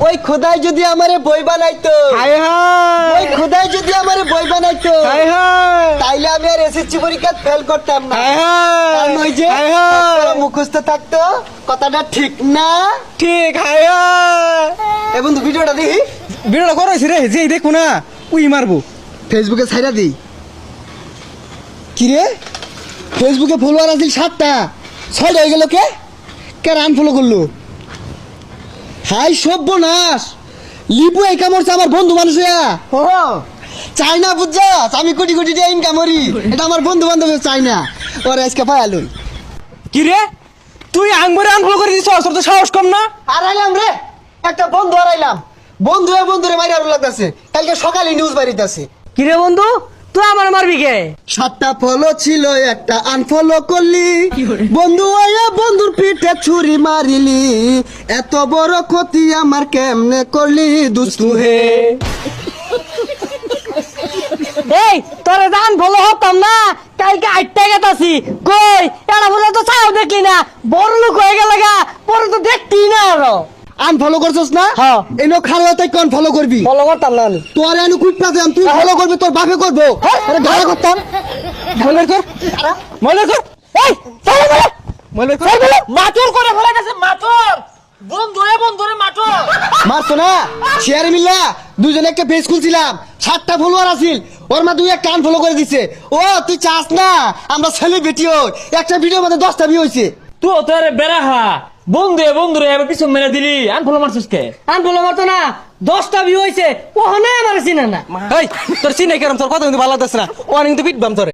ওই খোদাই যদি আমারে বই বানাইতো, হায় হায়, ওই খোদাই যদি আমারে বই বানাইতো, হায় হায়, তাইলে আমি আর এসএসসি পরীক্ষা ফেল করতাম না। হায় হায়, কারণ ওই যে হায় হায়, মুখস্থ থাকতো, কথাটা ঠিক না? ঠিক, হায় হায়। এ বন্ধু ভিডিওটা দেখি, ভিডিওটা করাইছি রে, যে দেখো না উই মারবো। ফেসবুকে ছাইরা দিই। কি রে, ফেসবুকে ফলোয়ার আছে 7টা, 6টা হয়ে গেল কে? কে আনফলো করলো? হাই সর্বনাশ, লিপু এই কামড়ছে আমার বন্ধু মানুষ হইয়া। ও চাই না বুঝছাস, আমি কোটি কোটি টাকা ইনকাম করি, এটা আমার বন্ধু বান্ধব চাই না। ওরে আজকে পায়ালুন। কি রে, তুই আঙ্গুরে আনফলো করে দিছ, তোর তো সাহস কম না? হারাইলাম রে, একটা বন্ধু হারাইলাম। বন্ধু বন্ধুরে মাইরা লাগতেছে, কালকে সকালে নিউজ বাড়িতেছে। কি রে বন্ধু, তুই আমার মারবি কে? 7টা ফলো ছিল, একটা আনফলো করলি, বন্ধু আয়া বন্ধুর পিঠে ছুরি মারিলি, এত বড় ক্ষতি আমার কেমনে করলি দুস্তু হে। এই তোরে দান ভালো হতাম না, কালকে 8 টাকা গেতাছি কই এরা বলে তো চাও দেখলি না, বড় লোক হয়ে গেল গা, পরে তো দেখতি না আরো। আনফলো করছস না? হ্যাঁ। এনো খারাপ তাই কোন ফলো করবি? ফলো করতাম না আমি। তোর এনো কুইপটা দিলাম, তুই ফলো করবি, তোর বাপে করবো। আরে গাড়া করতাম। মনে কর, মনে কর, এই চল বলে মনে কর। মাটুর করে ফেলে গেছে, মাটুর বন্ধুরে মাটুর। মারতো না, শেয়ারে মিল্লা দুজনে একটা পেজ খুলছিলাম, 7টা ফলোয়ার আছিল, ওর মা দুই একটা আনফলো করে দিছে। ও তুই চাস না আমরা সেলিব্রিটি হই, একটা ভিডিওর মধ্যে 10টা ভিউ হইছে। তুই তোর বেড়াহা বন্ধুরে এবার পিছন মেরে দিলি, আনফলো মারছিস কে? আন বলো মারতো না, 10টা ভিউ হইছে, ওখানে আমার চিনে না। এই তোর চিনে কেরম, তোর কথা কিন্তু ভালো লাগতেছে না, ও কিন্তু পিটবাম তোরে।